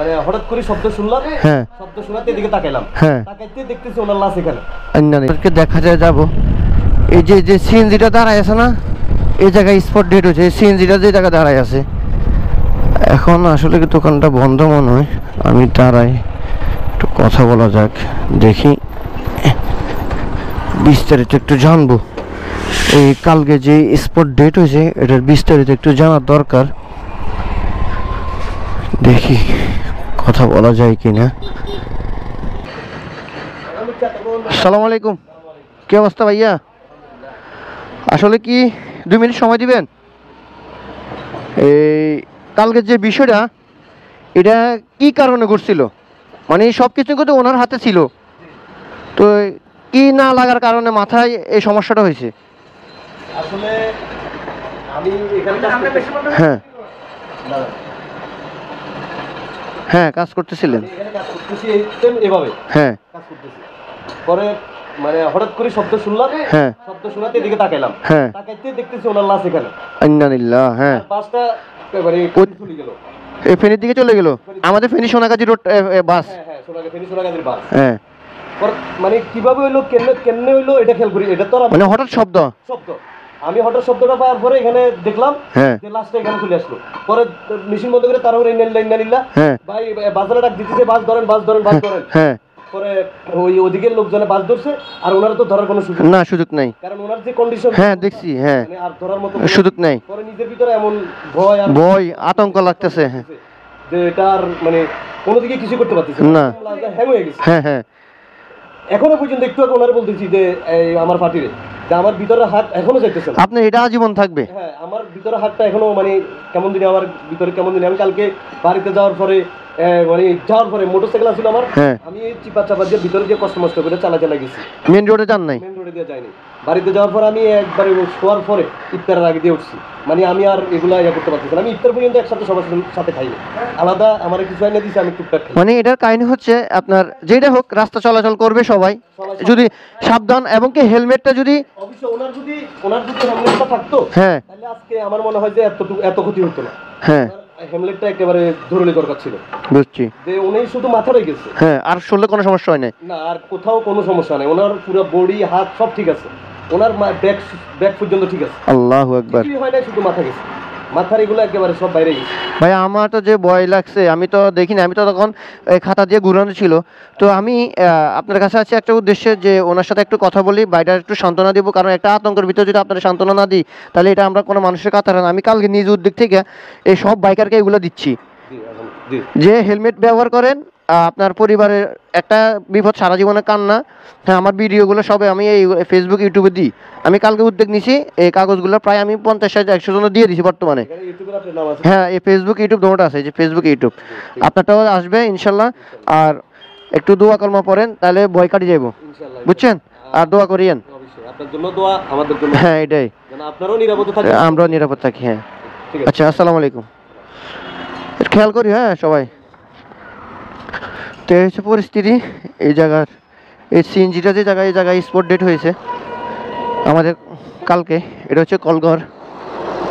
মানে হঠাৎ করে শব্দ শুনলাম, হ্যাঁ শব্দ শোনাতে এদিকে তাকাইলাম, হ্যাঁ তাকাইতে দেখতেছি ওনার লাশ এখানে। দেখা যায় যাবো এই যে সিএনজিটা দাঁড়ায় আছে না, এই জায়গায় স্পট ডেট হয়েছে। সিএনজিটা যে জায়গায় দাঁড়ায় আছে, এখন আসলে কি দোকানটা বন্ধ মনে হয়। আমি দাঁড়াই, একটু কথা বলা যাক, দেখি বিস্তারিত একটু জানবো। এই কালকে যে স্পট ডেট হয়েছে এটার বিস্তারিত একটু জানার দরকার, দেখি কথা বলা যায় কিনা। আসসালামু আলাইকুম, কি অবস্থা ভাইয়া? আসলে কি 2 মিনিট সময় দিবেন? এই কালকে যে বিষয়টা, এটা কি কারণে ঘটছিল, মানে সব কিছু কিন্তু ওনার হাতে ছিল, তো কি না লাগার কারণে মাথায় এই সমস্যাটা হয়েছে? আসলে আমি এখানে কাজ করতেছি। হ্যাঁ হ্যাঁ, কাজ করতেছিলেন। এখানে কাজ করতেছি এভাবে হ্যাঁ কাজ করতেছি, পরে মানে হঠাৎ করে শব্দ শুনলাম, হ্যাঁ শব্দ শোনাতে এদিকে তাকাইলাম, হ্যাঁ তাকাইতে দেখতেছি ওনার লাশ এখানে। ইন্নালিল্লাহ। হ্যাঁ, বাসটা একেবারে চলে গেল, এই ফেনীর দিকে চলে গেল, আমাদের ফেনী সোনাগাজী রোড বাস। হ্যাঁ হ্যাঁ, ফেনী সোনাগাজীর বাস। হ্যাঁ, মানে কিভাবে হইলো, কেমনে হইলো এটা খেয়াল করি, এটা তো মানে হঠাৎ শব্দ। আমি হঠাৎ শব্দটা পাওয়ার পরে এখানে দেখলাম যে লাশটা এখানে চলে আসলো। পরে মেশিন বন্ধ করে তারপরে ভাই বাজারে ডাক দিতেছে, বাস ধরেন বাস ধরেন বাস ধরেন। হ্যাঁ, পরে ওই ওদিকের লোকজনে বাস ধরছে, আর ওনারা তো ধরার কোনো সুযোগ নাই, কারণ ওনার যে কন্ডিশন, হ্যাঁ দেখছি, হ্যাঁ মানে আর ধরার মতো সুযোগ নাই। পরে নিজের ভিতরে এমন ভয় আতঙ্ক লাগতেছে যে এটা আর মানে কোনো দিকে কিছু করতে পারতেছে না, হ্যাং হয়ে গেছে। হ্যাঁ হ্যাঁ, এখনো পর্যন্ত একটু আগে ওনারা বলতেছি যে আমার পার্টিরে যে আমার ভিতরে হাত এখনো যাইতেছে না। আপনার এটা আজীবন থাকবে? হ্যাঁ, আমার ভিতরে হাতটা এখনো মানে কেমন দিনে আমার ভিতরে কেমন দিনে। আমি কালকে বাড়িতে যাওয়ার পরে মোটরসাইকেল ছিল আমার, আমি চিপা চাপা দিয়ে ভিতরে দিয়ে কষ্ট মষ্ট করে চালা গেছি। মেন রোডে যান নাই? মেন রোডে দিয়ে যাইনি। বাড়িতে যাওয়ার পর আমি একবারে শোয়ার পরে ইফতারের আগে দিয়ে উঠছি, মানে আমি আর এগুলা করতে পারতেছি না। আমি ইফতার পর্যন্ত একসাথে সবার সাথে খাই, আলাদা আমার কিছু আইনে দিচ্ছে, আমি টুকটাক খাই। মানে এটার কাহিনী হচ্ছে আপনার যেটা হোক, রাস্তা চলাচল করবে সবাই যদি সাবধান, এবং কি হেলমেটটা যদি অবশ্য ওনার যদি হেলমেটটা থাকতো, হ্যাঁ, তাহলে আজকে আমার মনে হয় যে এত ক্ষতি হতো না। হ্যাঁ, হেলমেটটা একেবারে জরুরি দরকার ছিল। বুঝছি যে উনি শুধু মাথাটাই গেছে, হ্যাঁ, আর শরীরে কোনো সমস্যা হয় না, আর কোথাও কোনো সমস্যা নাই। ওনার পুরো বডি হাত সব ঠিক আছে, ওনার ব্যাক পর্যন্ত ঠিক আছে। আল্লাহু আকবার। কিছুই হয় না, শুধু মাথা গেছে, মাথার এগুলো একেবারে সব বাইরে গেছে। ভাই আমার তো যে ভয় লাগছে, আমি তো দেখিনি, আমি তো তখন খাতা দিয়ে ঘুরানো ছিল। তো আমি আপনার কাছে আছে একটা উদ্দেশ্যে, যে ওনার সাথে একটু কথা বলি, বাইরে একটু সান্ত্বনা দিব, কারণ একটা আতঙ্কের ভিতরে যদি আপনারা সান্ত্বনা না দিই, তাহলে এটা আমরা কোনো মানুষের কাতার না। আমি কালকে নিজ উদ্যোগ থেকে এই সব বাইকারকে এগুলো দিচ্ছি যে হেলমেট ব্যবহার করেন, আপনার পরিবারের একটা বিপদ সারা জীবনে কান্না। হ্যাঁ, আমার ভিডিওগুলো সবে আমি এই ফেসবুক ইউটিউবে দিই। আমি কালকে উদ্যোগ নিছি, এই কাগজগুলো প্রায় আমি 50-100 জন দিয়ে দিছি বর্তমানে। হ্যাঁ, এই ফেসবুক ইউটিউব দুটোটা আছে, যে ফেসবুক ইউটিউব আপনারটাও আসবে ইনশাল্লাহ। আর একটু দোয়া কলমা পড়েন, তাহলে ভয় কাটি যাইব, বুঝছেন? আর দোয়া করিয়েন, আপনার জন্য দোয়া, আমাদের জন্য। হ্যাঁ, এটাই, আপনারাও নিরাপদ থাকেন, আমরাও নিরাপদ থাকি। হ্যাঁ, আচ্ছা, আসসালামু আলাইকুম। খেয়াল করি, হ্যাঁ সবাই। তো এই হচ্ছে পরিস্থিতি এই জায়গার। এই সিএনজিটা যে জায়গায়, এই জায়গায় স্পট ডেট হয়েছে আমাদের কালকে। এটা হচ্ছে কলঘর।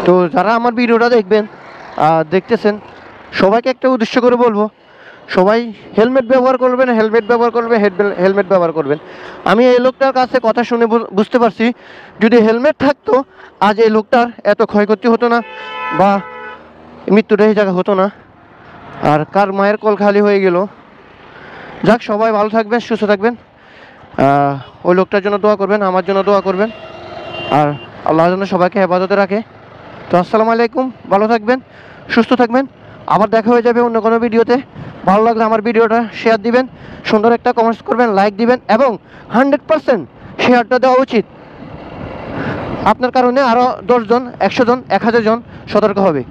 তো যারা আমার ভিডিওটা দেখতেছেন, সবাইকে একটা উদ্দেশ্য করে বলবো, সবাই হেলমেট ব্যবহার করবেন, হেলমেট ব্যবহার করবেন। আমি এই লোকটার কাছে কথা শুনে বুঝতে পারছি, যদি হেলমেট থাকতো আজ এই লোকটার এত ক্ষয়ক্ষতি হতো না, বা মৃত্যুটা এই জায়গা হতো না, আর কার মায়ের কল খালি হয়ে গেল। যাক, সবাই ভালো থাকবেন, সুস্থ থাকবেন। ওই লোকটার জন্য দোয়া করবেন, আমার জন্য দোয়া করবেন, আর আল্লাহ যেন সবাইকে হেফাজতে রাখে। তো আসসালামু আলাইকুম, ভালো থাকবেন, সুস্থ থাকবেন। আবার দেখা হয়ে যাবে অন্য কোনো ভিডিওতে। ভালো লাগলে আমার ভিডিওটা শেয়ার দিবেন, সুন্দর একটা কমেন্টস করবেন, লাইক দিবেন, এবং 100% শেয়ারটা দেওয়া উচিত। আপনার কারণে আরও 10 জন, 100 জন, 1000 জন সতর্ক হবে।